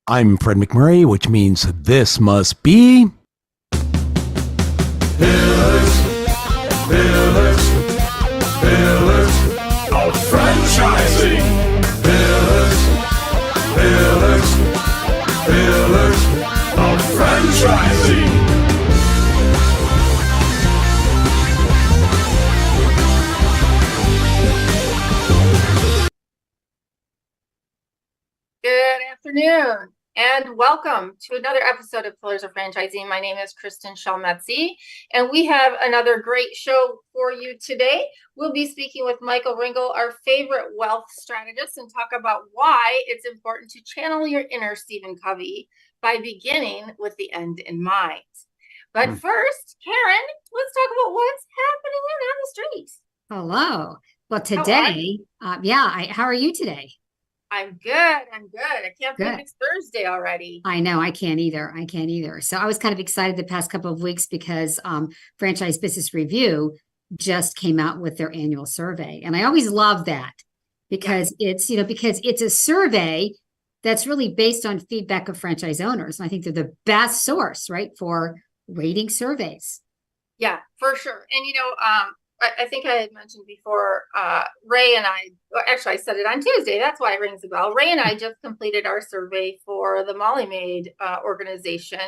I'm Fred McMurray, which means this must be... Pillars of franchising. Pillars of franchising. Good afternoon and welcome to another episode of Pillars of Franchising. My name is Kristin Selmeczy and we have another great show for you today. We'll be speaking with Mike Ringel, our favorite wealth strategist, and talk about why it's important to channel your inner Stephen Covey by beginning with the end in mind. But first, Karen, let's talk about what's happening on the streets. Hello. Well, today, how are you today? I'm good. I can't believe it's Thursday already. I know. I can't either. So I was kind of excited the past couple of weeks because Franchise Business Review just came out with their annual survey. And I always love that because it's a survey that's really based on feedback of franchise owners. And I think they're the best source, right, for rating surveys. Yeah, for sure. And, I think I had mentioned before, Ray and I said it on Tuesday. That's why it rings a bell. Ray and I just completed our survey for the Molly Maid organization.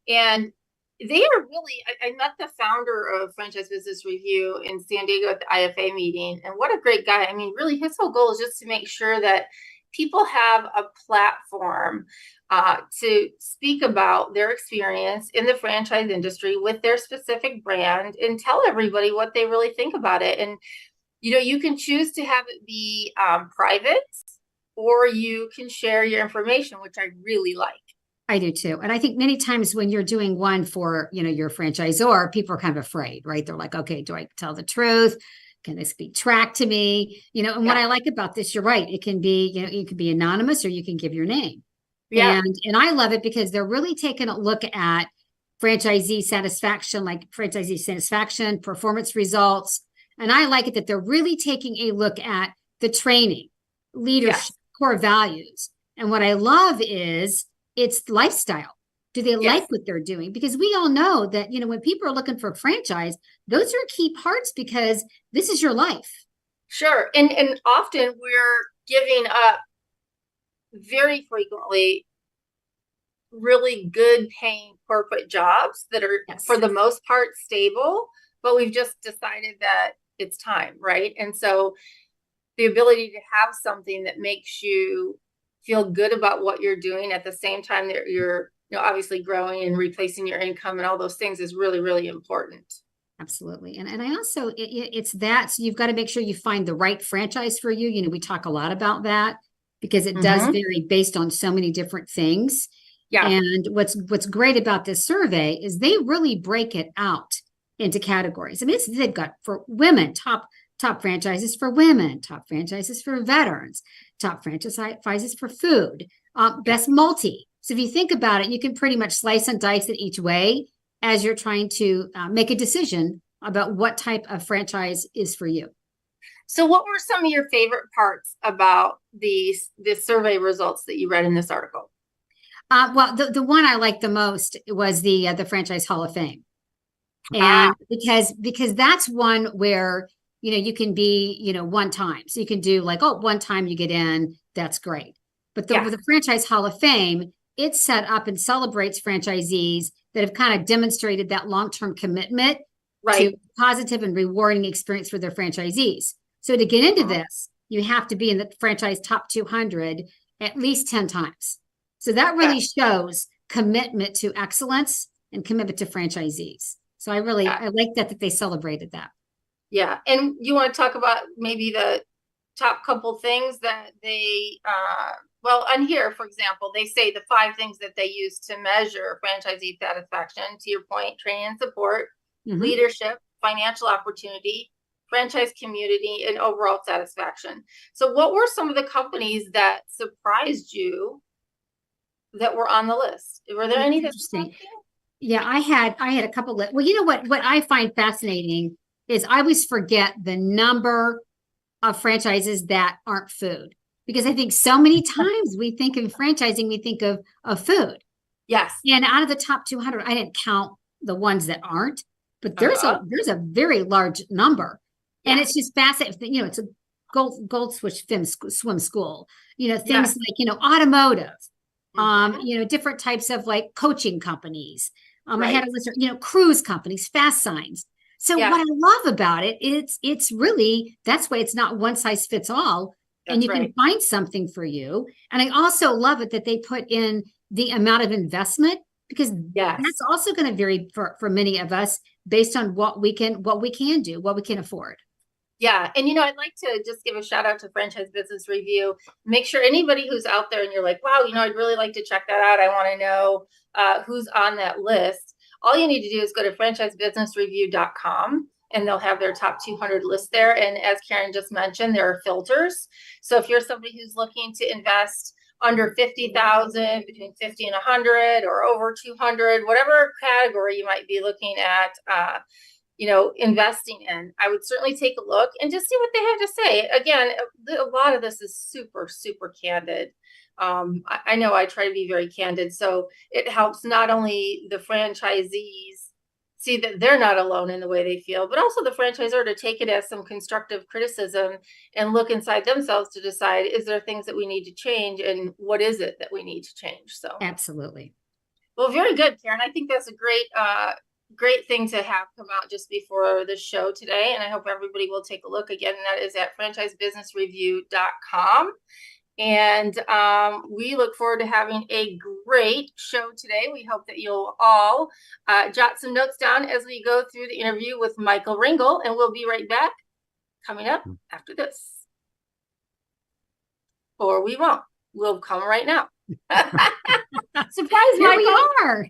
And they are really, I met the founder of Franchise Business Review in San Diego at the IFA meeting. And what a great guy. I mean, really, his whole goal is just to make sure that people have a platform to speak about their experience in the franchise industry with their specific brand and tell everybody what they really think about it. And, you can choose to have it be private, or you can share your information, which I really like. I do too. And I think many times when you're doing one for, your franchisor, people are kind of afraid, right? They're like, okay, do I tell the truth? Can this be tracked to me? And what I like about this, you're right. It can be, you can be anonymous or you can give your name. Yeah. And I love it because they're really taking a look at franchisee satisfaction, performance results. And I like it that they're really taking a look at the training, leadership, core values. And what I love is it's lifestyle. Do they like what they're doing? Because we all know that, when people are looking for a franchise, those are key parts because this is your life. Sure. And often we're giving up very frequently really good paying corporate jobs that are for the most part stable, but we've just decided that it's time, right? And so the ability to have something that makes you feel good about what you're doing at the same time that you're obviously growing and replacing your income and all those things is really, really important. Absolutely. And I also, it's that, so you've got to make sure you find the right franchise for you. We talk a lot about that because it does vary based on so many different things. Yeah. And what's great about this survey is they really break it out into categories. I mean, they've got for women, top franchises for women, top franchises for veterans, top franchises for food, best multi. So if you think about it, you can pretty much slice and dice it each way as you're trying to make a decision about what type of franchise is for you. So what were some of your favorite parts about the survey results that you read in this article? Well, the one I liked the most was the Franchise Hall of Fame. And because that's one where, you can be, one time. So you can do like, one time you get in, that's great. But the Franchise Hall of Fame, it's set up and celebrates franchisees that have kind of demonstrated that long-term commitment to positive and rewarding experience for their franchisees. So to get into this, you have to be in the franchise top 200 at least 10 times. So that really shows commitment to excellence and commitment to franchisees. So I like that they celebrated that. Yeah. And you want to talk about maybe the top couple things that they, on here, for example, they say the 5 things that they use to measure franchisee satisfaction, to your point, training and support, leadership, financial opportunity, franchise community, and overall satisfaction. So what were some of the companies that surprised you that were on the list? Were there any that interesting? Yeah, I had a couple of, what I find fascinating is I always forget the number of franchises that aren't food. because I think so many times we think of franchising, we think of food. Yes. And out of the top 200, I didn't count the ones that aren't, but there's a very large number. And it's just fascinating. You know, it's a gold swim school, you know, things like, you know, automotive, you know, different types of like coaching companies. I had a list of, you know, cruise companies, fast signs. So what I love about it, it's really, that's why it's not one size fits all. And you can find something for you. And I also love it that they put in the amount of investment, because that's also going to vary for many of us based on what we can do, what we can afford. Yeah. And, you know, I'd like to just give a shout out to Franchise Business Review. Make sure anybody who's out there and you're like, wow, you know, I'd really like to check that out. I want to know who's on that list. All you need to do is go to franchisebusinessreview.com and they'll have their top 200 list there. And as Karen just mentioned, there are filters. So if you're somebody who's looking to invest under 50,000, between 50 and 100, or over 200, whatever category you might be looking at, you know, investing in, I would certainly take a look and just see what they have to say. Again, a lot of this is super, super candid. I know I try to be very candid, so it helps not only the franchisees see that they're not alone in the way they feel, but also the franchisor to take it as some constructive criticism and look inside themselves to decide, is there things that we need to change, and what is it that we need to change? So absolutely. Well, very good, Karen. I think that's a great thing to have come out just before the show today. And I hope everybody will take a look again. And that is at franchisebusinessreview.com. And we look forward to having a great show today. We hope that you'll all jot some notes down as we go through the interview with Michael Ringel. And we'll be right back coming up after this. Or we won't. We'll come right now. Surprise, Here Michael. we are.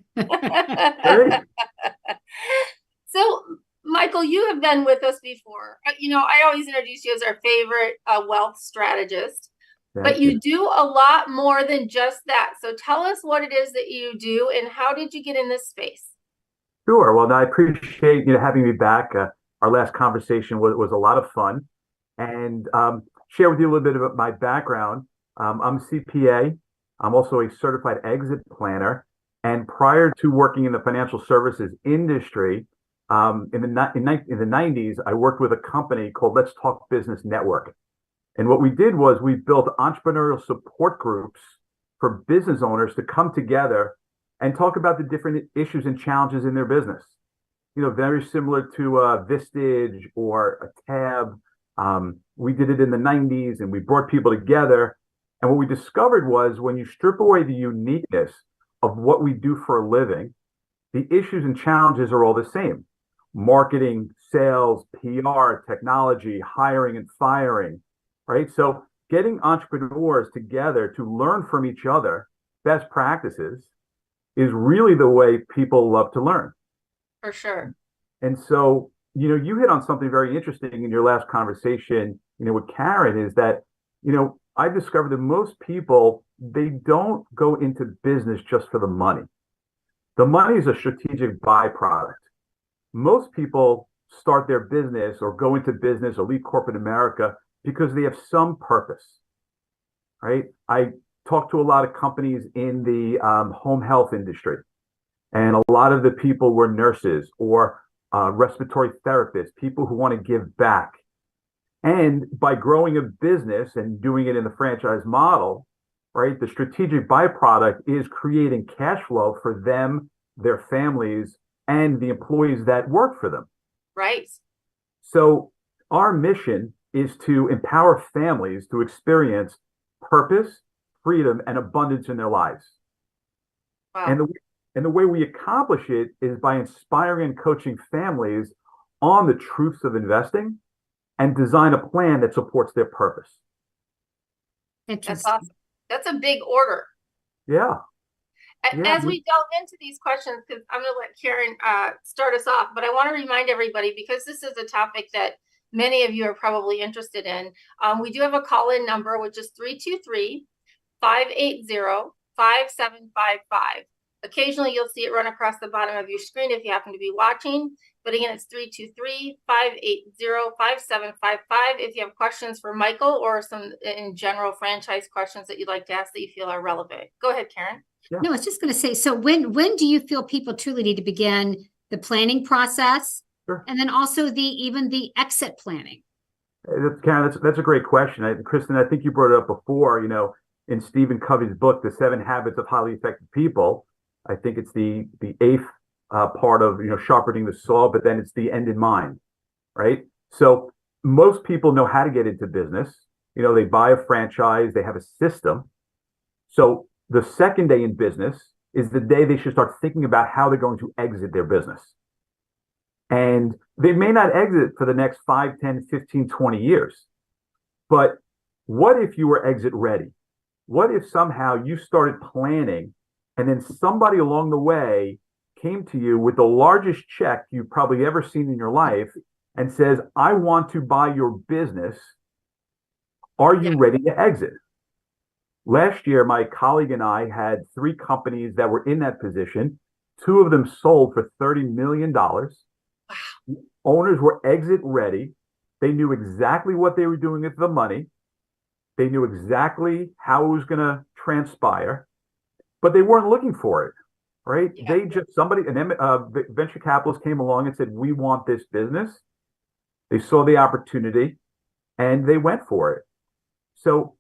So, Michael, you have been with us before. You know, I always introduce you as our favorite wealth strategist, but you do a lot more than just that. So tell us what it is that you do and how did you get in this space? Sure. Well, I appreciate having me back. Our last conversation was a lot of fun, and share with you a little bit about my background. I'm a CPA. I'm also a certified exit planner. And prior to working in the financial services industry, in the 90s, I worked with a company called Let's Talk Business Network. And what we did was we built entrepreneurial support groups for business owners to come together and talk about the different issues and challenges in their business. You know, very similar to Vistage or a Tab. We did it in the 90s and we brought people together. And what we discovered was when you strip away the uniqueness of what we do for a living, the issues and challenges are all the same. Marketing, sales, PR, technology, hiring and firing, right? So getting entrepreneurs together to learn from each other, best practices, is really the way people love to learn. For sure. And so, you hit on something very interesting in your last conversation, with Karen, is that, I discovered that most people, they don't go into business just for the money. The money is a strategic byproduct. Most people start their business or go into business or leave corporate America because they have some purpose, right? I talk to a lot of companies in the home health industry, and a lot of the people were nurses or respiratory therapists, people who want to give back. And by growing a business and doing it in the franchise model, right, the strategic byproduct is creating cash flow for them, their families, and the employees that work for them. Right. So our mission is to empower families to experience purpose, freedom, and abundance in their lives. Wow. And the way we accomplish it is by inspiring and coaching families on the truths of investing and design a plan that supports their purpose. That's awesome. That's a big order. Yeah. As we delve into these questions, because I'm going to let Karen start us off, but I want to remind everybody, because this is a topic that many of you are probably interested in. We do have a call-in number, which is 323-580-5755. Occasionally, you'll see it run across the bottom of your screen if you happen to be watching. But again, it's 323-580-5755. If you have questions for Michael or some in general franchise questions that you'd like to ask that you feel are relevant. Go ahead, Karen. Yeah. No, I was just going to say, so when do you feel people truly need to begin the planning process? Sure. And then also even the exit planning? Karen, that's a great question. Kristin, I think you brought it up before, in Stephen Covey's book, The 7 Habits of Highly Effective People. I think it's the eighth part of, sharpening the saw, but then it's the end in mind, right? So most people know how to get into business. They buy a franchise, they have a system. So the second day in business is the day they should start thinking about how they're going to exit their business. And they may not exit for the next 5, 10, 15, 20 years. But what if you were exit ready? What if somehow you started planning and then somebody along the way came to you with the largest check you've probably ever seen in your life and says, I want to buy your business. Are you ready to exit? Last year, my colleague and I had 3 companies that were in that position. 2 of them sold for $30 million. Owners were exit ready. They knew exactly what they were doing with the money. They knew exactly how it was going to transpire, but they weren't looking for it, right? Yeah. They just, venture capitalists came along and said, we want this business. They saw the opportunity and they went for it. So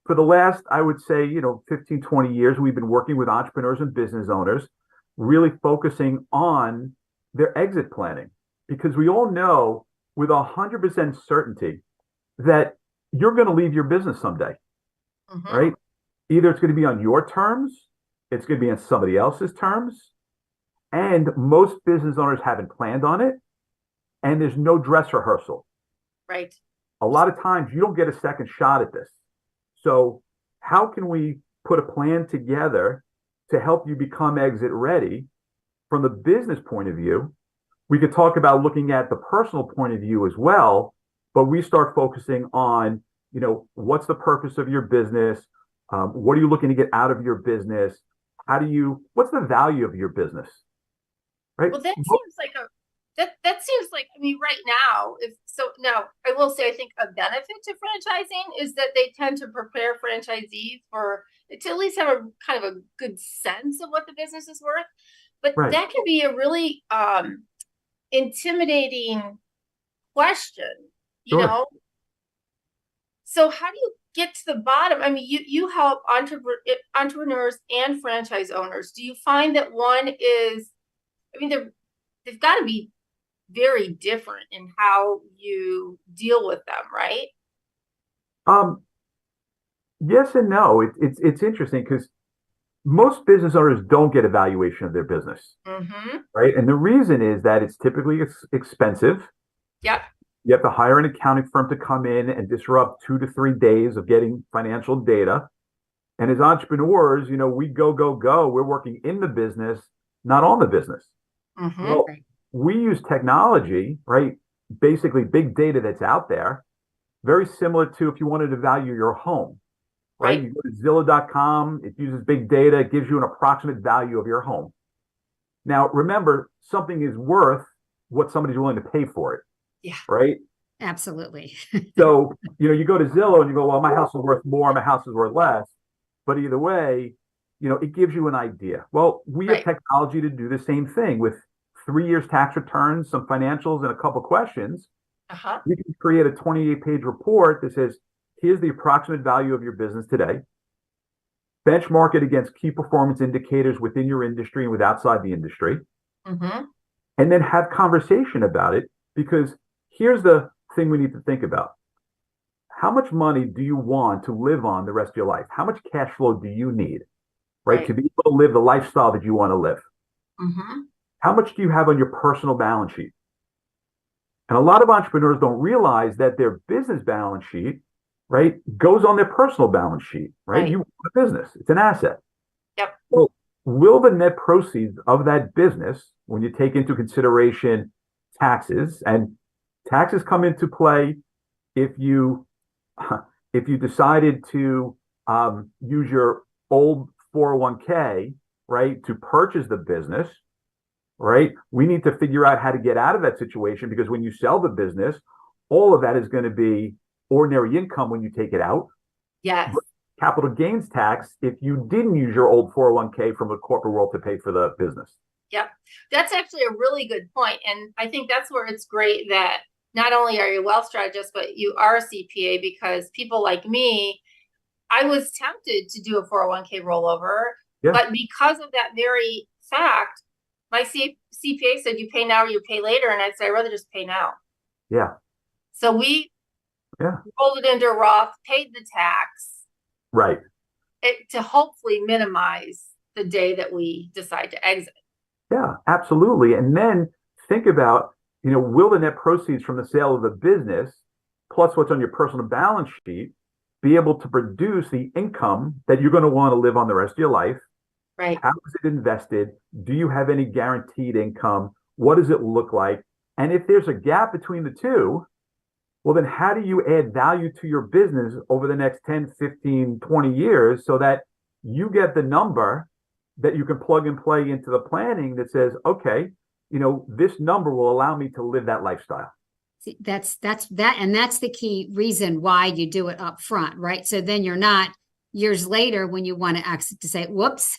for the last, I would say, 15, 20 years, we've been working with entrepreneurs and business owners, really focusing on their exit planning, because we all know with 100% certainty that you're going to leave your business someday, right? Either it's going to be on your terms, it's going to be on somebody else's terms, and most business owners haven't planned on it, and there's no dress rehearsal. Right. A lot of times you don't get a second shot at this. So how can we put a plan together to help you become exit ready? From the business point of view, we could talk about looking at the personal point of view as well, but we start focusing on, what's the purpose of your business? What are you looking to get out of your business? What's the value of your business? Right. Well, that seems like right now, now I will say, I think a benefit to franchising is that they tend to prepare franchisees to at least have a kind of a good sense of what the business is worth. But that can be a really intimidating question, Sure. So how do you get to the bottom? I mean, you help entrepreneurs and franchise owners. Do you find that one is, they've got to be very different in how you deal with them, right? Yes and no. It's interesting because most business owners don't get a valuation of their business, right? And the reason is that it's typically expensive. Yep. You have to hire an accounting firm to come in and disrupt 2 to 3 days of getting financial data. And as entrepreneurs, we go. We're working in the business, not on the business. Well, we use technology, right? Basically big data that's out there, very similar to if you wanted to value your home, right? You go to Zillow.com, it uses big data, it gives you an approximate value of your home. Now, remember, something is worth what somebody's willing to pay for it. Yeah. Right? Absolutely. So, you go to Zillow and you go, well, my house is worth more, my house is worth less. But either way, it gives you an idea. Well, we have technology to do the same thing with 3 years tax returns, some financials, and a couple questions. We can create a 28-page report that says, here's the approximate value of your business today. Benchmark it against key performance indicators within your industry and with outside the industry. And then have conversation about it, because here's the thing we need to think about. How much money do you want to live on the rest of your life? How much cash flow do you need, right? To be able to live the lifestyle that you want to live? How much do you have on your personal balance sheet? And a lot of entrepreneurs don't realize that their business balance sheet, right, goes on their personal balance sheet, right? You own a business, it's an asset. Yep. Well, will the net proceeds of that business, when you take into consideration taxes, and taxes come into play if you decided to use your old 401k right, to purchase the business, right? We need to figure out how to get out of that situation, because when you sell the business, all of that is going to be ordinary income when you take it out. Yes. Capital gains tax if you didn't use your old 401k from the corporate world to pay for the business. Yep. That's actually a really good point. And I think that's where it's great that not only are you a wealth strategist, but you are a CPA, because people like me, I was tempted to do a 401k rollover, Yeah. but because of that very fact, my CPA said, you pay now or you pay later. And I said, I'd rather just pay now. Yeah. So we rolled it into a Roth, paid the tax, Right. to hopefully minimize the day that we decide to exit. Yeah, absolutely. And then think about, will the net proceeds from the sale of the business, plus what's on your personal balance sheet, be able to produce the income that you're going to want to live on the rest of your life? Right. How is it invested? Do you have any guaranteed income? What does it look like? And if there's a gap between the two, well, then how do you add value to your business over the next 10, 15, 20 years so that you get the number that you can plug and play into the planning that says, okay, this number will allow me to live that lifestyle. See, that's the key reason why you do it up front, right? So then you're not years later when you want to exit to say, whoops,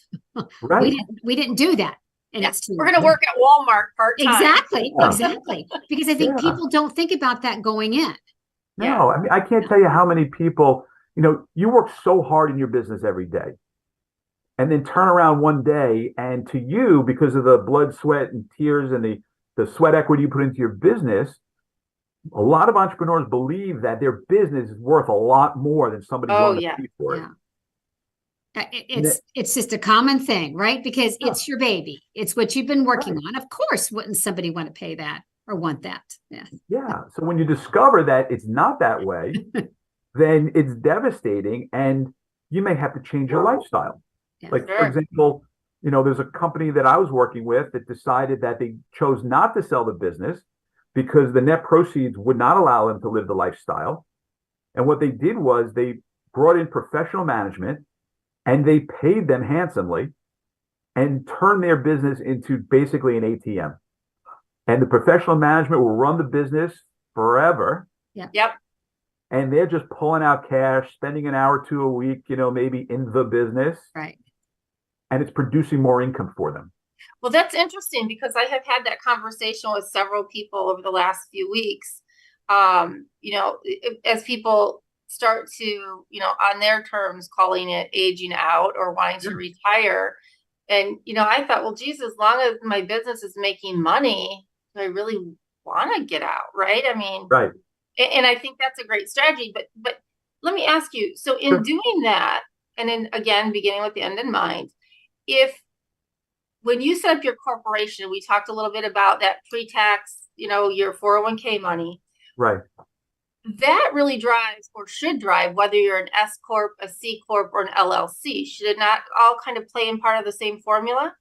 Right. we didn't do that. And Yeah. it's too We're going to work at Walmart part-time. Exactly. Yeah. Exactly. Because I think Yeah. people don't think about that going in. No, I mean, I can't tell you how many people, you work so hard in your business every day and then turn around one day and to you, because of the blood, sweat, and tears and the sweat equity you put into your business, a lot of entrepreneurs believe that their business is worth a lot more than somebody's willing to pay for it. It's just a common thing, right? Because it's your baby. It's what you've been working on. Of course, wouldn't somebody want to pay that or want that? Yeah. Yeah. So when you discover that it's not that way, then it's devastating and you may have to change your lifestyle. Yeah. Like, for example, there's a company that I was working with that decided that they chose not to sell the business because the net proceeds would not allow them to live the lifestyle. And what they did was they brought in professional management and they paid them handsomely and turned their business into basically an ATM. And the professional management will run the business forever. Yep. And they're just pulling out cash, spending an hour or two a week, maybe in the business. Right. And it's producing more income for them. Well, that's interesting because I have had that conversation with several people over the last few weeks. As people start to, on their terms, calling it aging out or wanting to retire. And, I thought, well, geez, as long as my business is making money, do I really want to get out? Right. I mean, right. And I think that's a great strategy. But let me ask you, so in doing that, and then again, beginning with the end in mind, when you set up your corporation, we talked a little bit about that pre-tax, your 401k money. Right. That really drives or should drive whether you're an S Corp, a C Corp, or an LLC. Should it not all kind of play in part of the same formula?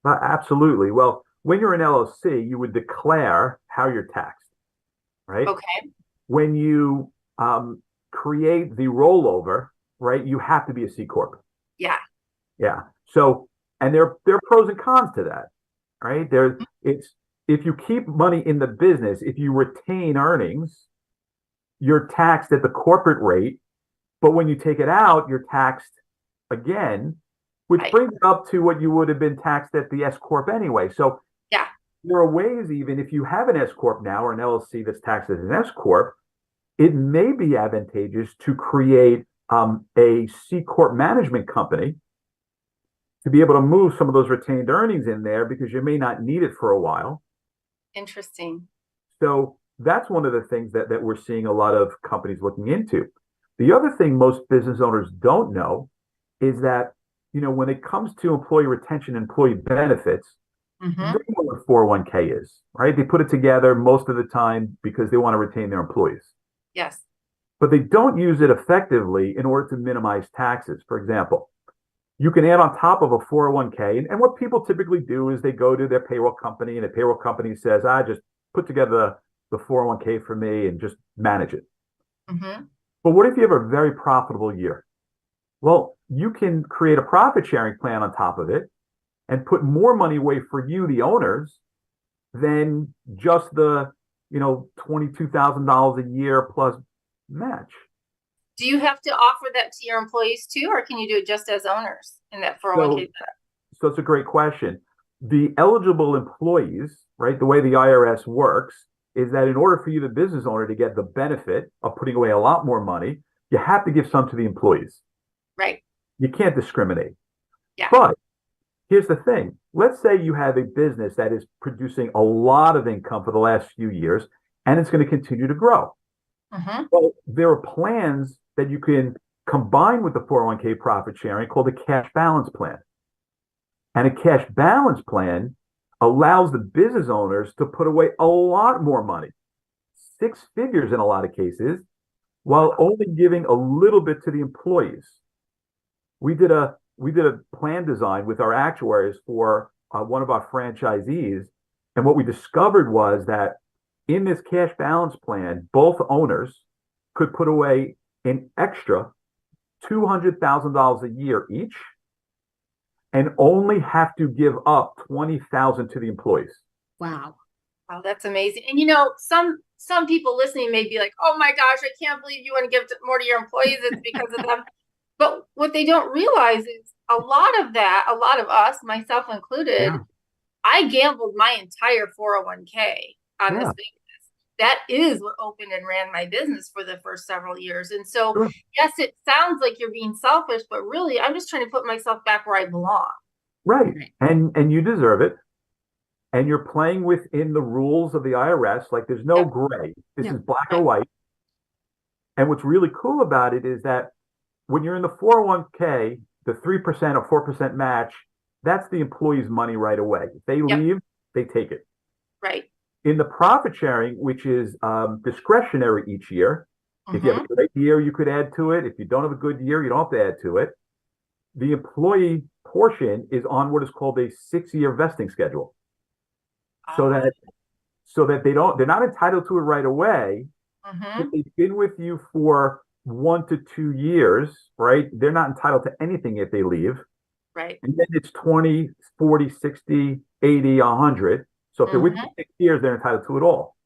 Absolutely. Well, when you're an LLC, you would declare how you're taxed, right? Okay. When you create the rollover, right, you have to be a C Corp. Yeah. Yeah. So, and there are pros and cons to that, right? If you keep money in the business, if you retain earnings, you're taxed at the corporate rate, but when you take it out, you're taxed again, which brings it up to what you would have been taxed at the S Corp anyway. So there are ways, even if you have an S Corp now or an LLC that's taxed as an S Corp, it may be advantageous to create a C Corp management company to be able to move some of those retained earnings in there because you may not need it for a while. Interesting. So that's one of the things that we're seeing a lot of companies looking into. The other thing most business owners don't know is that, when it comes to employee retention, employee benefits, they know what 401k is, right? They put it together most of the time because they want to retain their employees. Yes. But they don't use it effectively in order to minimize taxes. For example, you can add on top of a 401k, and what people typically do is they go to their payroll company, and the payroll company says, just put together the 401k for me and just manage it. But what if you have a very profitable year? Well, you can create a profit sharing plan on top of it and put more money away for you, the owners, than just the, $22,000 a year plus match. Do you have to offer that to your employees too, or can you do it just as owners in that 401k? So it's a great question. The eligible employees, right, the way the IRS works is that in order for you, the business owner, to get the benefit of putting away a lot more money, you have to give some to the employees. Right. You can't discriminate. Yeah. But here's the thing. Let's say you have a business that is producing a lot of income for the last few years, and it's going to continue to grow. Mm-hmm. Well, there are plans that you can combine with the 401k profit sharing called a cash balance plan. And a cash balance plan allows the business owners to put away a lot more money, 6 figures in a lot of cases, while only giving a little bit to the employees. We did a plan design with our actuaries for one of our franchisees, and what we discovered was that in this cash balance plan, both owners could put away an extra $200,000 a year each, and only have to give up $20,000 to the employees. Wow. Oh, that's amazing. And some people listening may be like, "Oh my gosh, I can't believe you want to give more to your employees. It's because of them." But what they don't realize is a lot of us, myself included, I gambled my entire 401k on this business. That is what opened and ran my business for the first several years. And so, yes, it sounds like you're being selfish, but really, I'm just trying to put myself back where I belong. Right. And you deserve it. And you're playing within the rules of the IRS. Like, there's no gray. This is black or white. And what's really cool about it is that when you're in the 401k, the 3% or 4% match, that's the employee's money right away. If they leave, they take it. Right. In the profit sharing, which is discretionary each year, if you have a great year, you could add to it. If you don't have a good year, you don't have to add to it. The employee portion is on what is called a 6-year vesting schedule. So that they're not entitled to it right away. If they've been with you for 1 to 2 years, right? They're not entitled to anything if they leave. Right. And then it's 20, 40, 60, 80, 100. So if they're with you 6 years, they're entitled to it all.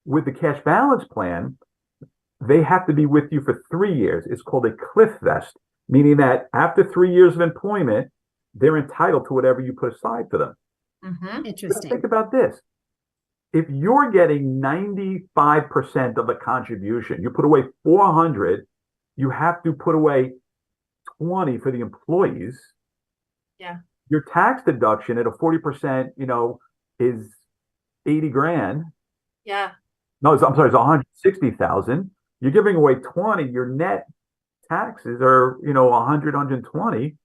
With the cash balance plan, they have to be with you for 3 years. It's called a cliff vest, meaning that after 3 years of employment, they're entitled to whatever you put aside for them. Interesting. Think about this. If you're getting 95% of the contribution, you put away 400, you have to put away 20 for the employees. Yeah. Your tax deduction at a 40%, is 80 grand. Yeah. No, I'm sorry, it's 160,000. You're giving away 20. Your net taxes are, 100, 120.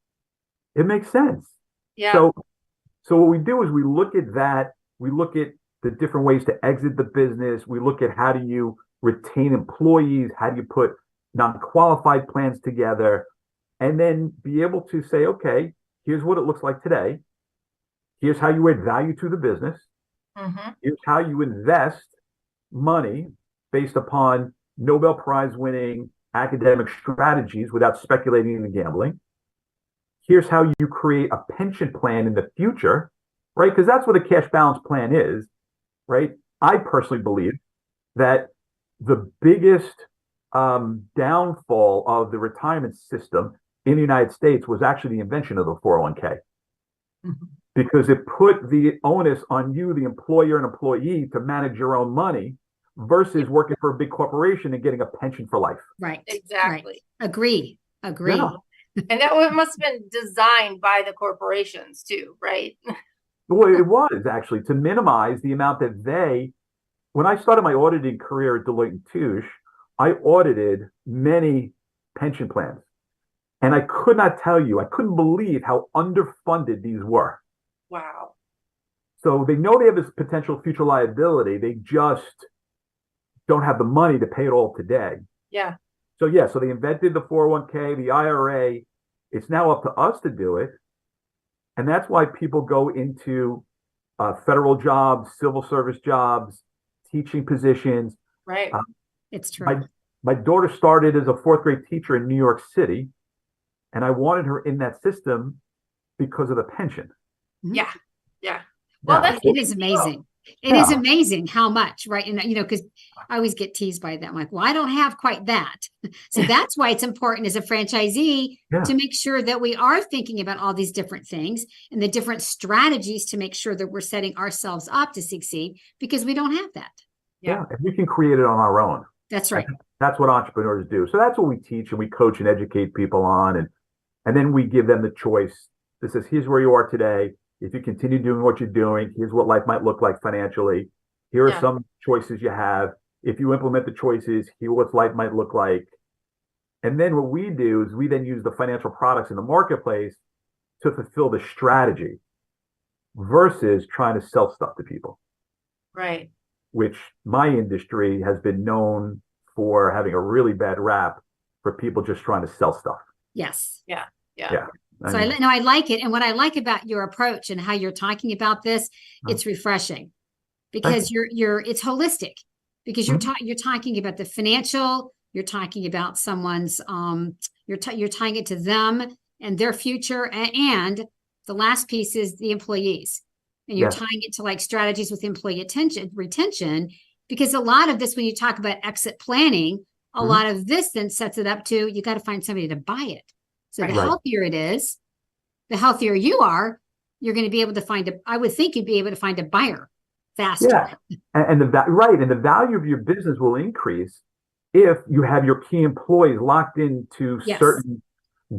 It makes sense. Yeah. So what we do is we look at that. We look at the different ways to exit the business. We look at how do you retain employees? How do you put non-qualified plans together? And then be able to say, okay, here's what it looks like today. Here's how you add value to the business. Here's how you invest money based upon Nobel Prize winning academic strategies without speculating in gambling. Here's how you create a pension plan in the future, right? Because that's what a cash balance plan is, right? I personally believe that the biggest downfall of the retirement system in the United States was actually the invention of the 401k. Because it put the onus on you, the employer and employee, to manage your own money versus working for a big corporation and getting a pension for life. Right. Exactly. Right. Agree. Yeah. And that must have been designed by the corporations too, right? Well, it was actually to minimize the amount that when I started my auditing career at Deloitte & Touche, I audited many pension plans. And I could not tell you, I couldn't believe how underfunded these were. Wow. So they know they have this potential future liability. They just don't have the money to pay it all today. Yeah. So they invented the 401k, the IRA. It's now up to us to do it. And that's why people go into federal jobs, civil service jobs, teaching positions. Right. It's true. My daughter started as a 4th grade teacher in New York City, and I wanted her in that system because of the pension. Yeah. Yeah. Well, Yeah. that's It is amazing. It is Yeah. amazing how much, right? And because I always get teased by that. I'm like, well, I don't have quite that. So that's why it's important as a franchisee Yeah. to make sure that we are thinking about all these different things and the different strategies to make sure that we're setting ourselves up to succeed, because we don't have that. Yeah. And we can create it on our own. That's right. That's what entrepreneurs do. So that's what we teach and we coach and educate people on. And then we give them the choice. This says, here's where you are today. If you continue doing what you're doing, here's what life might look like financially. Here are some choices you have. If you implement the choices, here what life might look like. And then what we do is we then use the financial products in the marketplace to fulfill the strategy versus trying to sell stuff to people. right. Which my industry has been known for having a really bad rap for people just trying to sell stuff. Yes. Yeah. So I like it. And what I like about your approach and how you're talking about this, it's refreshing because it's holistic, because you're talking about the financial, you're talking about someone's, you're tying it to them and their future. And the last piece is the employees. And you're tying it to like strategies with employee retention, because a lot of this, when you talk about exit planning, a lot of this then sets it up to, you got to find somebody to buy it. So the healthier it is, the healthier you are, you're going to be able to find I would think you'd be able to find a buyer faster. Yeah. And the value of your business will increase if you have your key employees locked into certain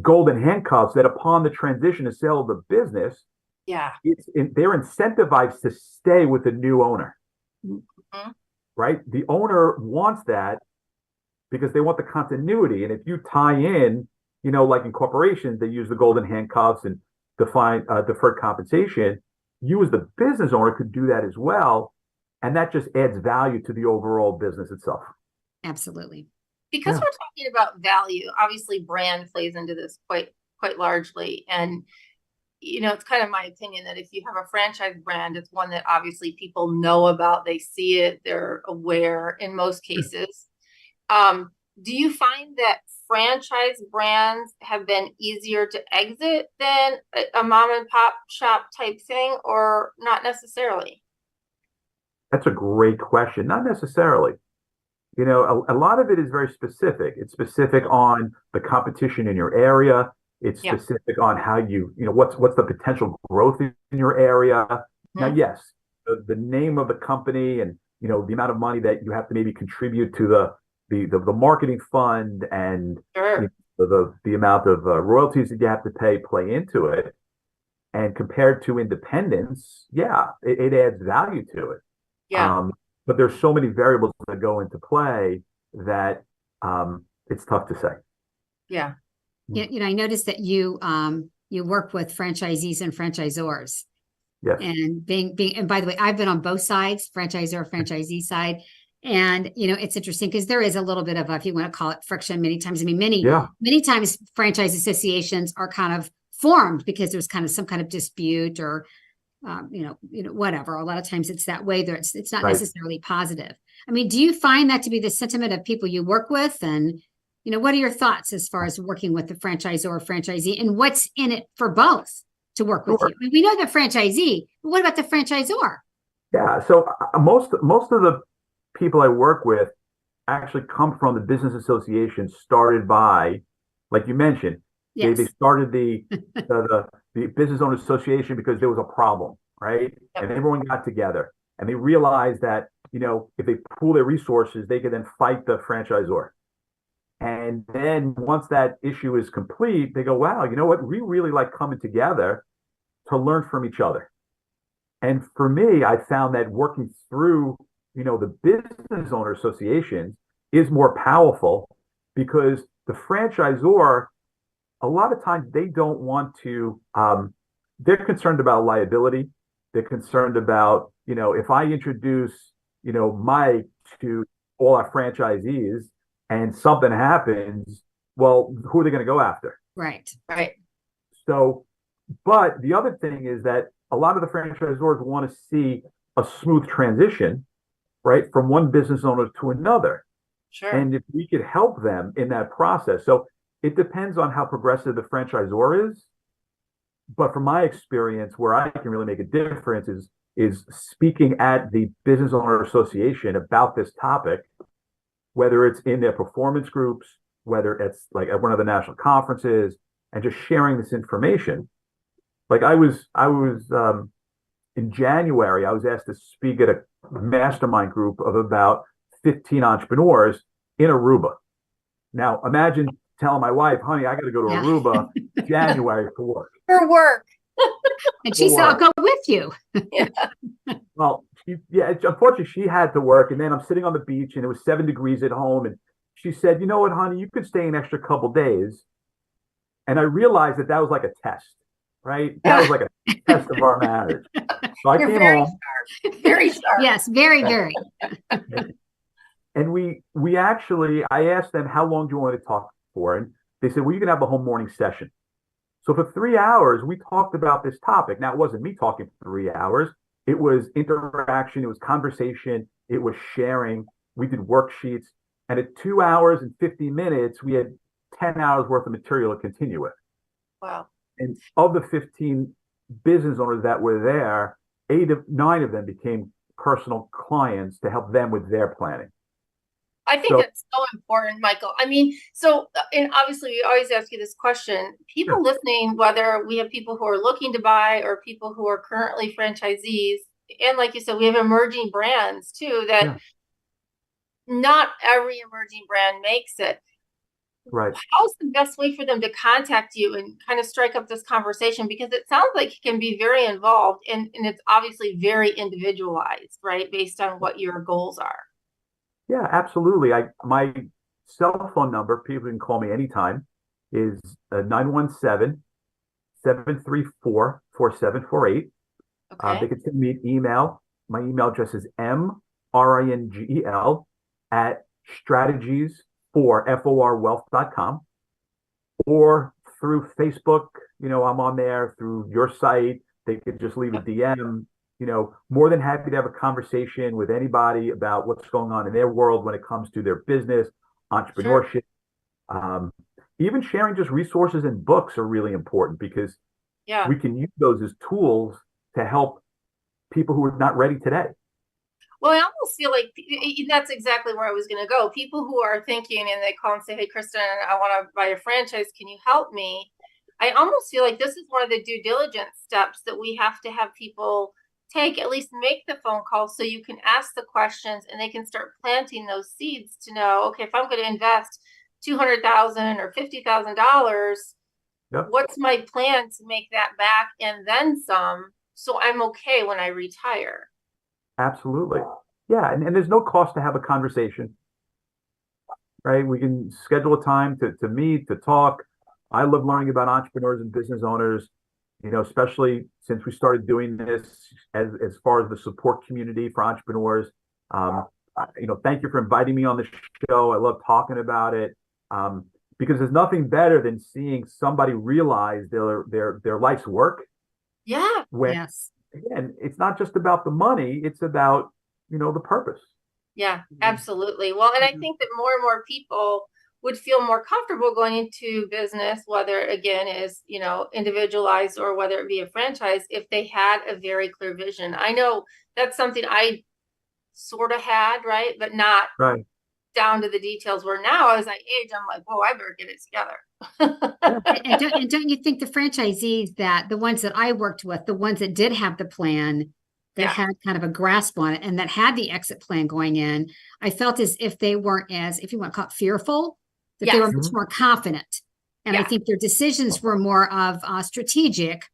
golden handcuffs that upon the transition and sale of the business, they're incentivized to stay with the new owner. Right? The owner wants that because they want the continuity. And if you tie in, like in corporations, they use the golden handcuffs and define deferred compensation. You as the business owner could do that as well. And that just adds value to the overall business itself. Absolutely. Because we're talking about value, obviously brand plays into this quite largely. And, it's kind of my opinion that if you have a franchise brand, it's one that obviously people know about, they see it, they're aware in most cases. Do you find that franchise brands have been easier to exit than a mom and pop shop type thing, or not necessarily? That's a great question. Not necessarily. A lot of it is very specific. It's specific on the competition in your area. It's specific on how what's the potential growth in your area. Now, yes, the name of the company and, the amount of money that you have to maybe contribute to the marketing fund and the amount of royalties that you have to play into it. And compared to independence, it adds value to it. But there's so many variables that go into play that it's tough to say. Yeah. I noticed that you work with franchisees and franchisors. Yes. And and by the way, I've been on both sides, franchisor, franchisee side. And, it's interesting because there is a little bit of if you want to call it friction many times. I mean, many times franchise associations are kind of formed because there's kind of some kind of dispute or, whatever. A lot of times it's that way. It's not necessarily positive. I mean, do you find that to be the sentiment of people you work with? And, what are your thoughts as far as working with the franchisor or franchisee, and what's in it for both to work with you? I mean, we know the franchisee, but what about the franchisor? Yeah. So most of the people I work with actually come from the business association started by, like you mentioned, they started the business owner association because there was a problem, right? And everyone got together and they realized that, if they pool their resources, they could then fight the franchisor. And then once that issue is complete, they go, wow, you know what? We really like coming together to learn from each other. And for me, I found that working through the business owner associations is more powerful because the franchisor, a lot of times they don't want to, they're concerned about liability. They're concerned about, if I introduce, Mike to all our franchisees and something happens, well, who are they going to go after? Right. So, but the other thing is that a lot of the franchisors want to see a smooth transition, right, from one business owner to another. Sure. And if we could help them in that process. So it depends on how progressive the franchisor is. But from my experience, where I can really make a difference is speaking at the Business Owner Association about this topic, whether it's in their performance groups, whether it's like at one of the national conferences, and just sharing this information. Like I was in January, I was asked to speak at a mastermind group of about 15 entrepreneurs in Aruba. Now, imagine telling my wife, honey, I got to go to Aruba January for work. For work. And she said, I'll go with you. Yeah. Well, unfortunately, she had to work. And then I'm sitting on the beach and it was 7 degrees at home. And she said, you know what, honey, you could stay an extra couple days. And I realized that was like a test, right? That was like a test of our marriage. So I came home. Sharp. Very sharp. Yes, very, very. And we actually, I asked them, how long do you want to talk for? And they said, well, you can have the whole morning session. So for 3 hours, we talked about this topic. Now, it wasn't me talking for 3 hours. It was interaction. It was conversation. It was sharing. We did worksheets. And at 2 hours and 50 minutes, we had 10 hours worth of material to continue with. Wow. And of the 15 business owners that were there, 9 of them became personal clients to help them with their planning. I think that's so important, Michael. I mean, and obviously we always ask you this question. People listening, whether we have people who are looking to buy or people who are currently franchisees, and like you said, we have emerging brands too, that not every emerging brand makes it. Right. How's the best way for them to contact you and kind of strike up this conversation? Because it sounds like it can be very involved and it's obviously very individualized, right? Based on what your goals are. Yeah, absolutely. My cell phone number, people can call me anytime, is 917-734-4748. Okay. They can send me an email. My email address is mringel@strategies4wealth.com, or through Facebook. I'm on there, through your site. They could just leave a DM. More than happy to have a conversation with anybody about what's going on in their world when it comes to their business, entrepreneurship. Sure. Even sharing just resources and books are really important because we can use those as tools to help people who are not ready today. Well, I almost feel like that's exactly where I was going to go. People who are thinking and they call and say, hey, Kristin, I want to buy a franchise. Can you help me? I almost feel like this is one of the due diligence steps that we have to have people take, at least make the phone call so you can ask the questions and they can start planting those seeds to know, okay, if I'm going to invest $200,000 or $50,000, what's my plan to make that back and then some, so I'm okay when I retire? Absolutely. Yeah. And there's no cost to have a conversation, right? We can schedule a time to meet, to talk. I love learning about entrepreneurs and business owners, especially since we started doing this as far as the support community for entrepreneurs. Thank you for inviting me on the show. I love talking about it because there's nothing better than seeing somebody realize their life's work. Yeah. Again, it's not just about the money, it's about, the purpose. Yeah, absolutely. Well, and I think that more and more people would feel more comfortable going into business, whether again is, individualized or whether it be a franchise, if they had a very clear vision. I know that's something I sort of had, right? But not down to the details, where now as I age, I'm like, whoa, I better get it together. and don't you think the franchisees, that the ones that I worked with, the ones that did have the plan, that had kind of a grasp on it and that had the exit plan going in, I felt as if they weren't as, if you want to call it, fearful, that they were much more confident. And I think their decisions were more of strategic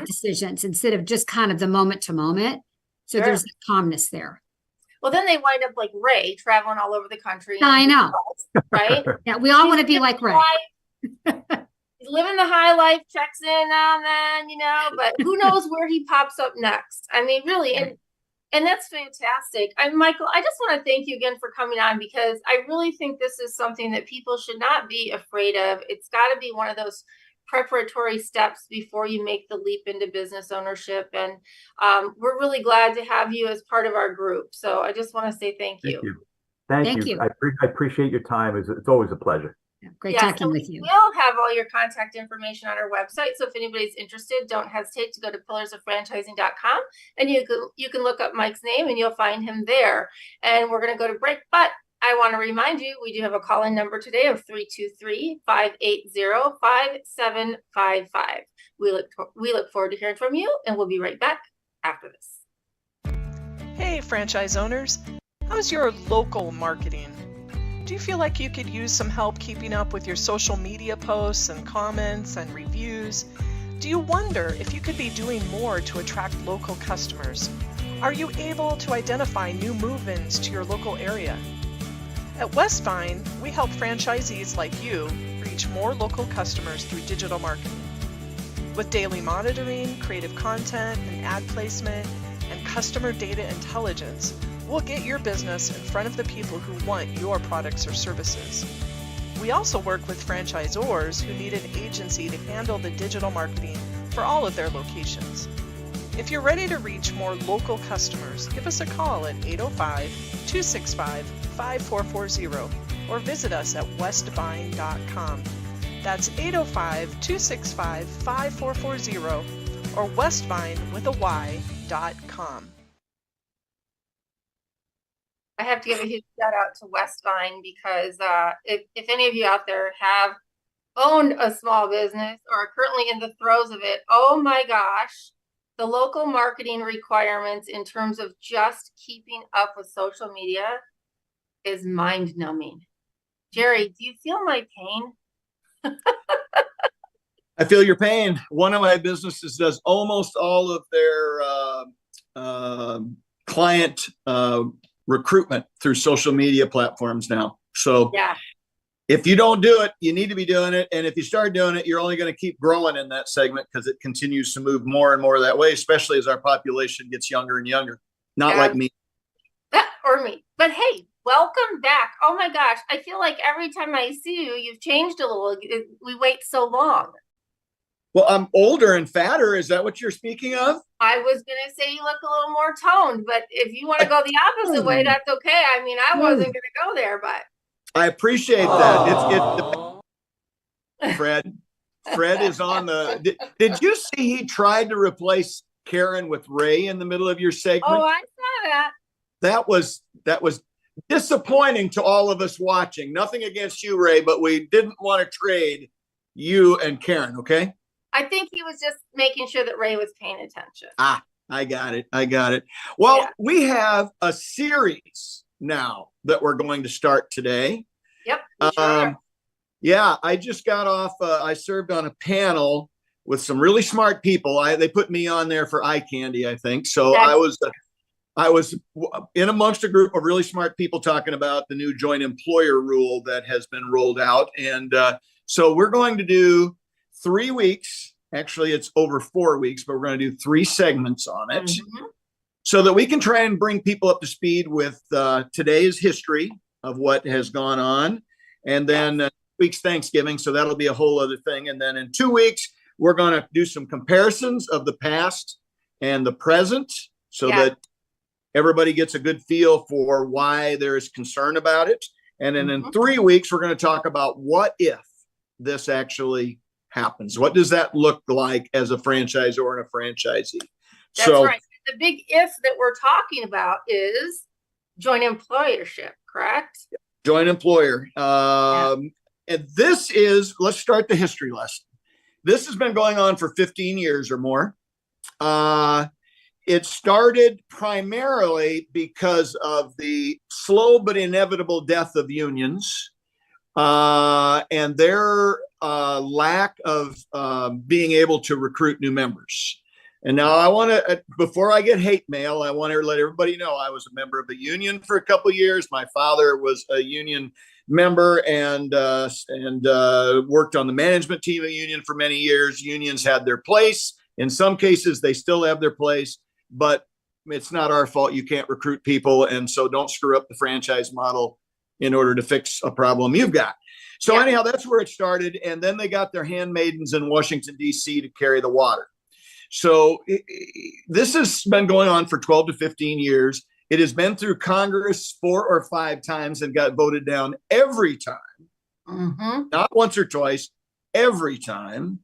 decisions instead of just kind of the moment to moment. So there's a calmness there. Well, then they wind up like Ray, traveling all over the country. I know. Right? Yeah, we all want to be like Ray. He's living the high life, checks in now and then, but who knows where he pops up next. I mean, really, and that's fantastic. Michael, I just want to thank you again for coming on, because I really think this is something that people should not be afraid of. It's got to be one of those preparatory steps before you make the leap into business ownership. And we're really glad to have you as part of our group. So I just want to say thank you. Thank you. I appreciate your time. It's always a pleasure. Great Yes, talking and with you. we'll have all your contact information on our website. So if anybody's interested, don't hesitate to go to pillarsoffranchising.com and you can look up Mike's name and you'll find him there. And we're going to go to break, but I want to remind you, we do have a call-in number today of 323-580-5755. We look forward to hearing from you, and we'll be right back after this. Hey, franchise owners. How's your local marketing? Do you feel like you could use some help keeping up with your social media posts and comments and reviews? Do you wonder if you could be doing more to attract local customers? Are you able to identify new move-ins to your local area? At Westvine, we help franchisees like you reach more local customers through digital marketing. With daily monitoring, creative content, and ad placement, and customer data intelligence, we'll get your business in front of the people who want your products or services. We also work with franchisors who need an agency to handle the digital marketing for all of their locations. If you're ready to reach more local customers, give us a call at 805-265-5440 or visit us at westvine.com. That's 805-265-5440 or westvine.com. I have to give a huge shout out to Westvine because if any of you out there have owned a small business or are currently in the throes of it, oh my gosh, the local marketing requirements in terms of just keeping up with social media is mind-numbing. Jerry, do you feel my pain? I feel your pain. One of my businesses does almost all of their client recruitment through social media platforms now. So Yeah. if you don't do it, you need to be doing it. And if you start doing it, you're only going to keep growing in that segment because it continues to move more and more that way, especially as our population gets younger and younger. Not like me. Or me. But hey, welcome back. Oh my gosh. I feel like every time I see you, you've changed a little. We wait so long. Well, I'm older and fatter. Is that what you're speaking of? I was going to say you look a little more toned, but if you want to go the opposite way, that's okay. I mean, I wasn't going to go there, but. I appreciate that. Fred is on the. Did you see he tried to replace Karen with Ray in the middle of your segment? Oh, I saw that. That was disappointing to all of us watching. Nothing against you, Ray, but we didn't want to trade you and Karen. Okay. I think he was just making sure that Ray was paying attention. I got it. Well, Yeah. We have a series now that we're going to start today. Yep. Sure. Yeah, I just got off. I served on a panel with some really smart people. They put me on there for eye candy, I think. So I was in amongst a group of really smart people talking about the new joint employer rule that has been rolled out. And so we're going to do 3 weeks. Actually, it's over 4 weeks, but we're going to do 3 segments on it so that we can try and bring people up to speed with today's history of what has gone on. And then week's Thanksgiving. So that'll be a whole other thing. And then in 2 weeks, we're going to do some comparisons of the past and the present so that everybody gets a good feel for why there's concern about it. And then in 3 weeks, we're going to talk about what if this actually happens. What does that look like as a franchisor and a franchisee? That's right. The big if that we're talking about is joint employership, correct? Joint employer. And this is, let's start the history lesson. This has been going on for 15 years or more. It started primarily because of the slow but inevitable death of unions and their lack of being able to recruit new members. And now I want to, before I get hate mail, I want to let everybody know I was a member of a union for a couple of years. My father was a union member and worked on the management team of a union for many years. Unions had their place. In some cases, they still have their place, but it's not our fault. You can't recruit people. And so don't screw up the franchise model in order to fix a problem you've got. So anyhow, that's where it started. And then they got their handmaidens in Washington, D.C. to carry the water. So this has been going on for 12 to 15 years. It has been through Congress 4 or 5 times and got voted down every time. not once or twice, every time.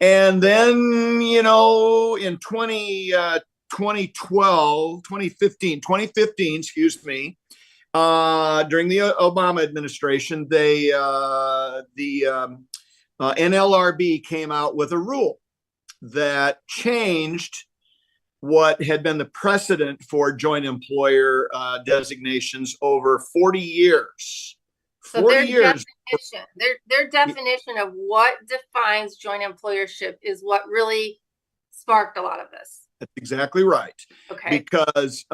And then, you know, in 2015, excuse me, during the Obama administration, the NLRB came out with a rule that changed what had been the precedent for joint employer designations over 40 years. So 40 years. Their definition of what defines joint employership is what really sparked a lot of this. That's exactly right. Okay. Because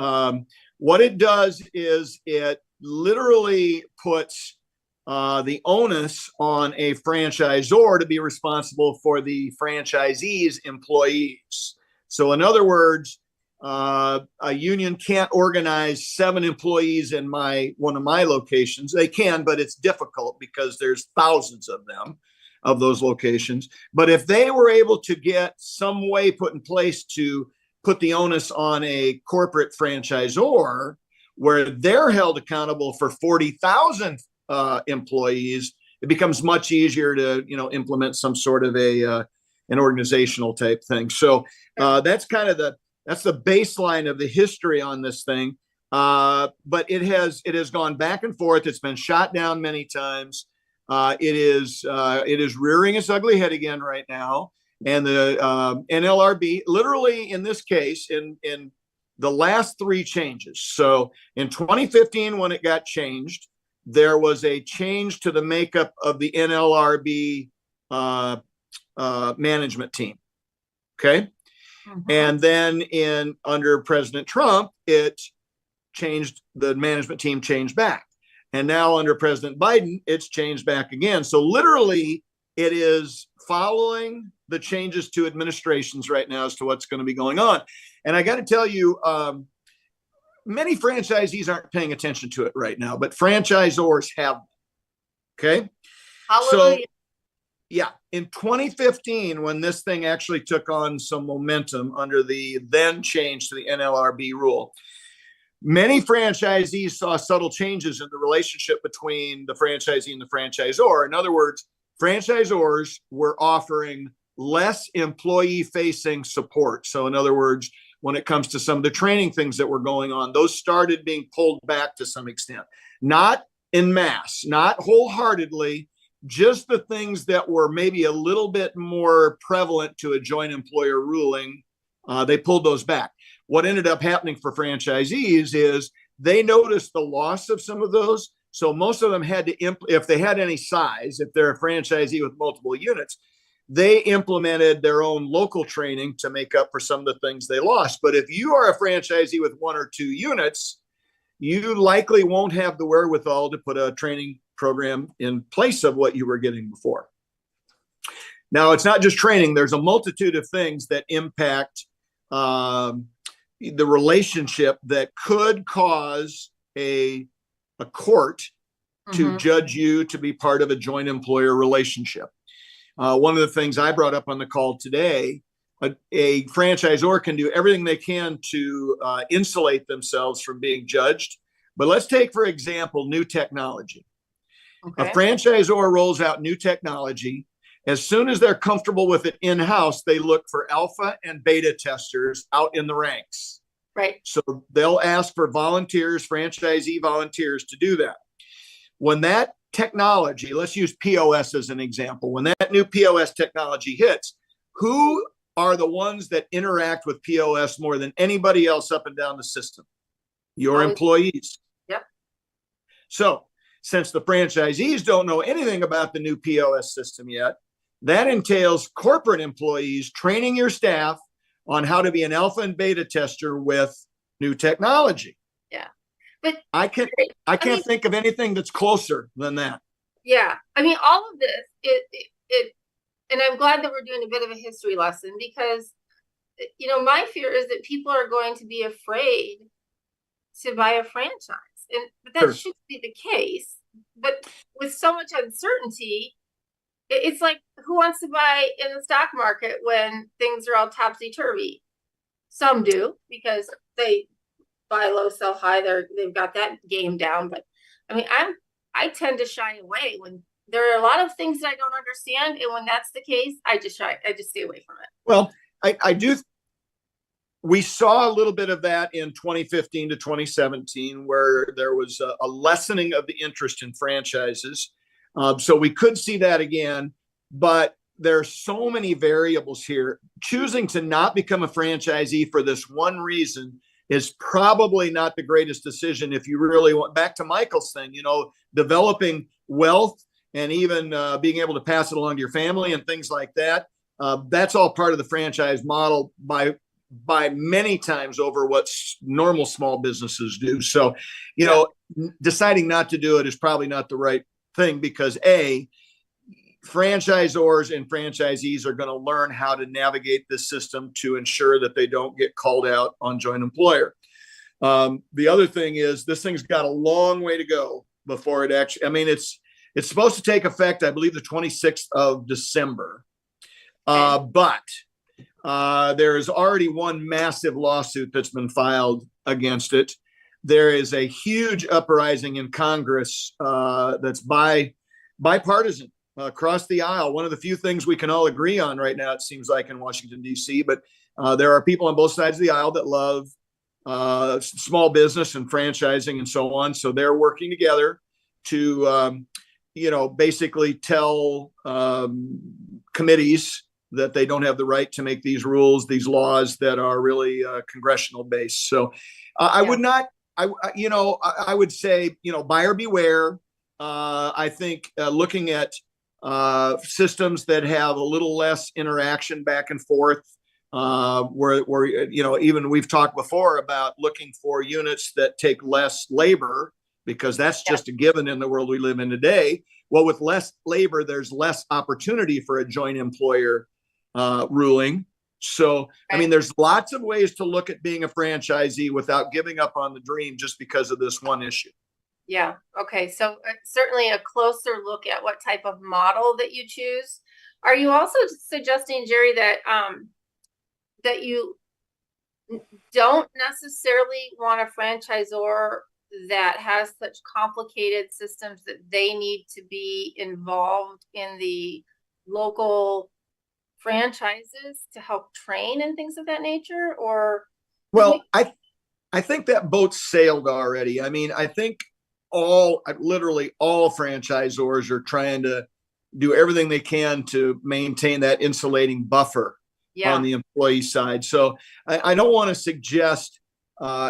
what it does is it literally puts the onus on a franchisor to be responsible for the franchisee's employees. So in other words, a union can't organize 7 employees in one of my locations. They can, but it's difficult because there's thousands of them, of those locations. But if they were able to get some way put in place to put the onus on a corporate franchisor where they're held accountable for 40,000 employees, it becomes much easier to, you know, implement some sort of an organizational type thing. So that's kind of that's the baseline of the history on this thing. But it has gone back and forth. It's been shot down many times. It is rearing its ugly head again right now. And the NLRB, literally in this case, in the last 3 changes. So in 2015, when it got changed, there was a change to the makeup of the NLRB management team. Okay. And then under President Trump, the management team changed back. And now under President Biden, it's changed back again. So literally it is following the changes to administrations right now as to what's going to be going on. And I got to tell you, many franchisees aren't paying attention to it right now, but franchisors have. Okay. Hallelujah. So yeah, in 2015, when this thing actually took on some momentum under the then change to the NLRB rule, many franchisees saw subtle changes in the relationship between the franchisee and the franchisor. In other words, franchisors were offering less employee-facing support. So in other words, when it comes to some of the training things that were going on, those started being pulled back to some extent. Not en masse, not wholeheartedly, just the things that were maybe a little bit more prevalent to a joint employer ruling, they pulled those back. What ended up happening for franchisees is they noticed the loss of some of those. So most of them had to, if they had any size, if they're a franchisee with multiple units, they implemented their own local training to make up for some of the things they lost. But if you are a franchisee with 1 or 2 units, you likely won't have the wherewithal to put a training program in place of what you were getting before. Now, it's not just training. There's a multitude of things that impact the relationship that could cause a court to judge you to be part of a joint employer relationship. One of the things I brought up on the call today, a franchisor can do everything they can to insulate themselves from being judged. But let's take, for example, new technology. Okay. A franchisor rolls out new technology. As soon as they're comfortable with it in-house, they look for alpha and beta testers out in the ranks. Right. So they'll ask for volunteers, franchisee volunteers to do that. When that technology, let's use POS as an example. When that new POS technology hits, who are the ones that interact with POS more than anybody else up and down the system? Your employees. Yep. So since the franchisees don't know anything about the new POS system yet, that entails corporate employees training your staff on how to be an alpha and beta tester with new technology. Yeah. But I can't think of anything that's closer than that. Yeah. I mean, all of this, and I'm glad that we're doing a bit of a history lesson because, you know, my fear is that people are going to be afraid to buy a franchise. But that should be the case. But with so much uncertainty, it's like, who wants to buy in the stock market when things are all topsy-turvy? Some do because they buy low, sell high. They've got that game down. But I mean, I tend to shy away when there are a lot of things that I don't understand, and when that's the case, I just stay away from it. Well, I do. We saw a little bit of that in 2015 to 2017, where there was a lessening of the interest in franchises. So we could see that again, but there are so many variables here. Choosing to not become a franchisee for this one reason is probably not the greatest decision if you really want. Back to Michael's thing, developing wealth and even being able to pass it along to your family and things like that. That's all part of the franchise model by many times over what normal small businesses do. So, deciding not to do it is probably not the right thing, because franchisors and franchisees are going to learn how to navigate this system to ensure that they don't get called out on joint employer. The other thing is, this thing's got a long way to go before it actually, it's supposed to take effect, I believe, the 26th of December. But there is already one massive lawsuit that's been filed against it. There is a huge uprising in Congress that's bipartisan across the aisle. One of the few things we can all agree on right now, it seems like, in Washington, D.C. But there are people on both sides of the aisle that love small business and franchising and so on. So they're working together to, basically tell committees that they don't have the right to make these rules, these laws that are really congressional based. So I would not, I would say, buyer beware. I think looking at systems that have a little less interaction back and forth, where even we've talked before about looking for units that take less labor, because that's just a given in the world we live in today. Well, with less labor, there's less opportunity for a joint employer ruling. So, there's lots of ways to look at being a franchisee without giving up on the dream just because of this one issue. Yeah. Okay. So certainly a closer look at what type of model that you choose. Are you also suggesting, Jerry, that that you don't necessarily want a franchisor that has such complicated systems that they need to be involved in the local franchises to help train and things of that nature? Or well, I think that boat sailed already. I think literally all franchisors are trying to do everything they can to maintain that insulating buffer on the employee side. So I don't want to suggest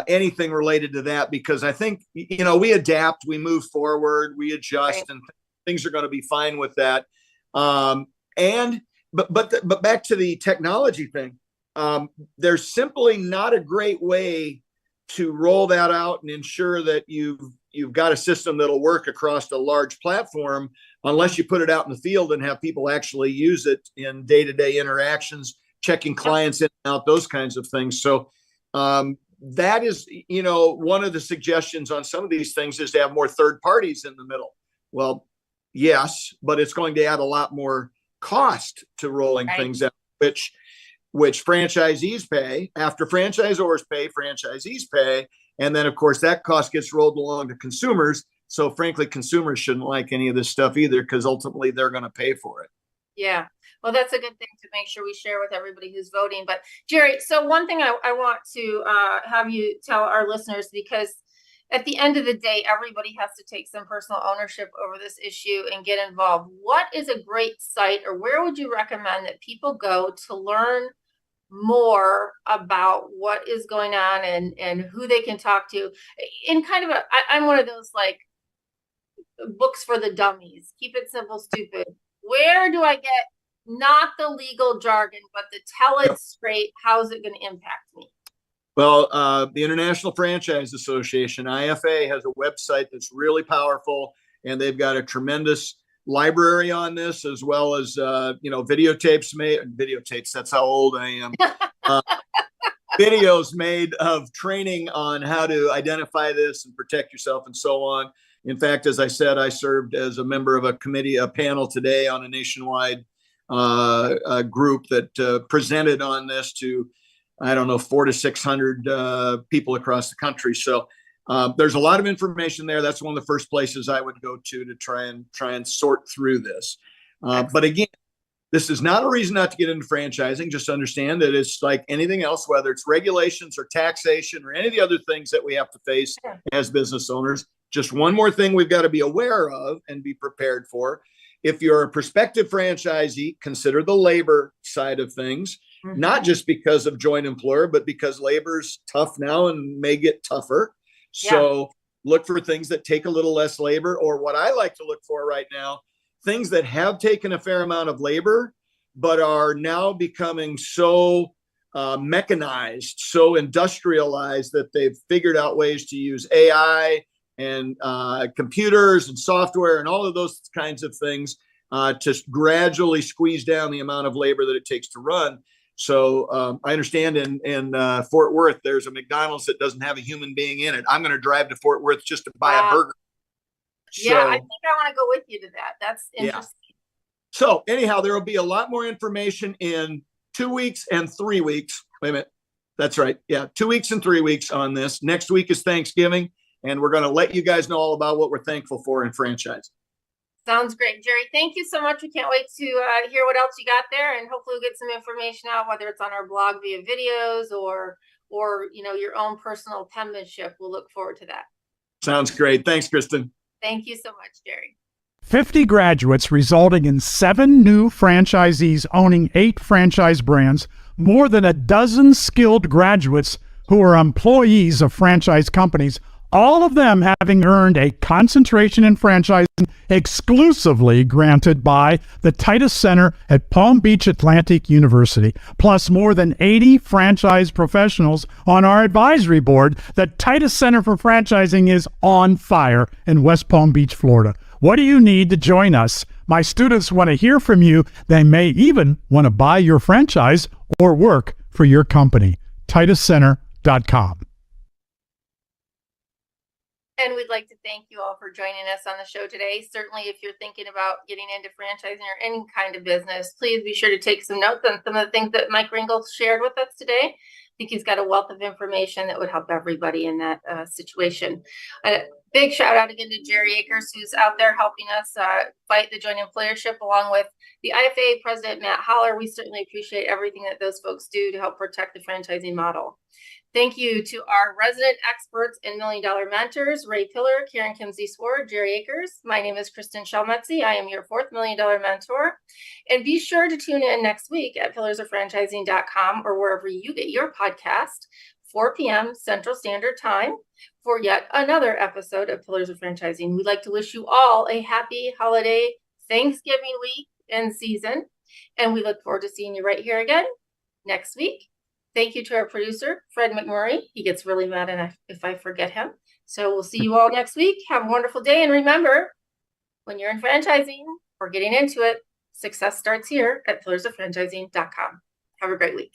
anything related to that, because I think, we adapt, we move forward, we adjust, and things are going to be fine with that. But back to the technology thing, there's simply not a great way to roll that out and ensure that you've got a system that'll work across a large platform unless you put it out in the field and have people actually use it in day-to-day interactions, checking clients in and out, those kinds of things. So that is, one of the suggestions on some of these things is to have more third parties in the middle. Well, yes, but it's going to add a lot more cost to rolling things out, which franchisees pay. After franchisors pay, franchisees pay. And then, of course, that cost gets rolled along to consumers. So frankly, consumers shouldn't like any of this stuff either, because ultimately they're going to pay for it. Yeah. Well, that's a good thing to make sure we share with everybody who's voting. But Jerry, so one thing I want to have you tell our listeners, because at the end of the day, everybody has to take some personal ownership over this issue and get involved. What is a great site, or where would you recommend that people go to learn more about what is going on and who they can talk to in kind of I'm one of those like books for the dummies, keep it simple, stupid. Where do I get not the legal jargon, but the tell it straight? How's it going to impact me? Well, the International Franchise Association, IFA, has a website that's really powerful, and they've got a tremendous library on this, as well as videotapes. That's how old I am. Videos made of training on how to identify this and protect yourself and so on. In fact, as I said, I served as a member of a panel today on a nationwide group that presented on this to, 400 to 600 people across the country. So There's a lot of information there. That's one of the first places I would go to try and sort through this. But again, this is not a reason not to get into franchising. Just understand that it's like anything else, whether it's regulations or taxation or any of the other things that we have to face as business owners. Just one more thing we've got to be aware of and be prepared for. If you're a prospective franchisee, consider the labor side of things, not just because of joint employer, but because labor's tough now and may get tougher. So look for things that take a little less labor, or what I like to look for right now, things that have taken a fair amount of labor, but are now becoming so mechanized, so industrialized that they've figured out ways to use AI and computers and software and all of those kinds of things to gradually squeeze down the amount of labor that it takes to run. So I understand in Fort Worth, there's a McDonald's that doesn't have a human being in it. I'm going to drive to Fort Worth just to buy a burger. Yeah, I think I want to go with you to that. That's interesting. So anyhow, there will be a lot more information in 2 weeks and 3 weeks. Wait a minute. That's right. Yeah, 2 weeks and 3 weeks on this. Next week is Thanksgiving, and we're going to let you guys know all about what we're thankful for in franchising. Sounds great, Jerry. Thank you so much. We can't wait to hear what else you got there, and hopefully we'll get some information out, whether it's on our blog via videos or your own personal penmanship. We'll look forward to that. Sounds great. Thanks, Kristin. Thank you so much, Jerry. 50 graduates resulting in 7 new franchisees owning 8 franchise brands, more than a dozen skilled graduates who are employees of franchise companies, all of them having earned a concentration in franchising exclusively granted by the Titus Center at Palm Beach Atlantic University, plus more than 80 franchise professionals on our advisory board. The Titus Center for Franchising is on fire in West Palm Beach, Florida. What do you need to join us? My students want to hear from you. They may even want to buy your franchise or work for your company. TitusCenter.com. And we'd like to thank you all for joining us on the show today. Certainly, if you're thinking about getting into franchising or any kind of business, please be sure to take some notes on some of the things that Mike Ringel shared with us today. I think he's got a wealth of information that would help everybody in that situation. A big shout out again to Jerry Akers, who's out there helping us fight the joint employership, along with the IFA president, Matt Holler. We certainly appreciate everything that those folks do to help protect the franchising model. Thank you to our resident experts and Million Dollar mentors, Ray Pillar, Karen Kimsey Sword, Jerry Akers. My name is Kristin Selmeczy. I am your 4th Million Dollar mentor. And be sure to tune in next week at pillarsoffranchising.com or wherever you get your podcast, 4 p.m. Central Standard Time, for yet another episode of Pillars of Franchising. We'd like to wish you all a happy holiday Thanksgiving week and season. And we look forward to seeing you right here again next week. Thank you to our producer, Fred McMurray. He gets really mad if I forget him. So we'll see you all next week. Have a wonderful day. And remember, when you're in franchising or getting into it, success starts here at pillarsoffranchising.com. Have a great week.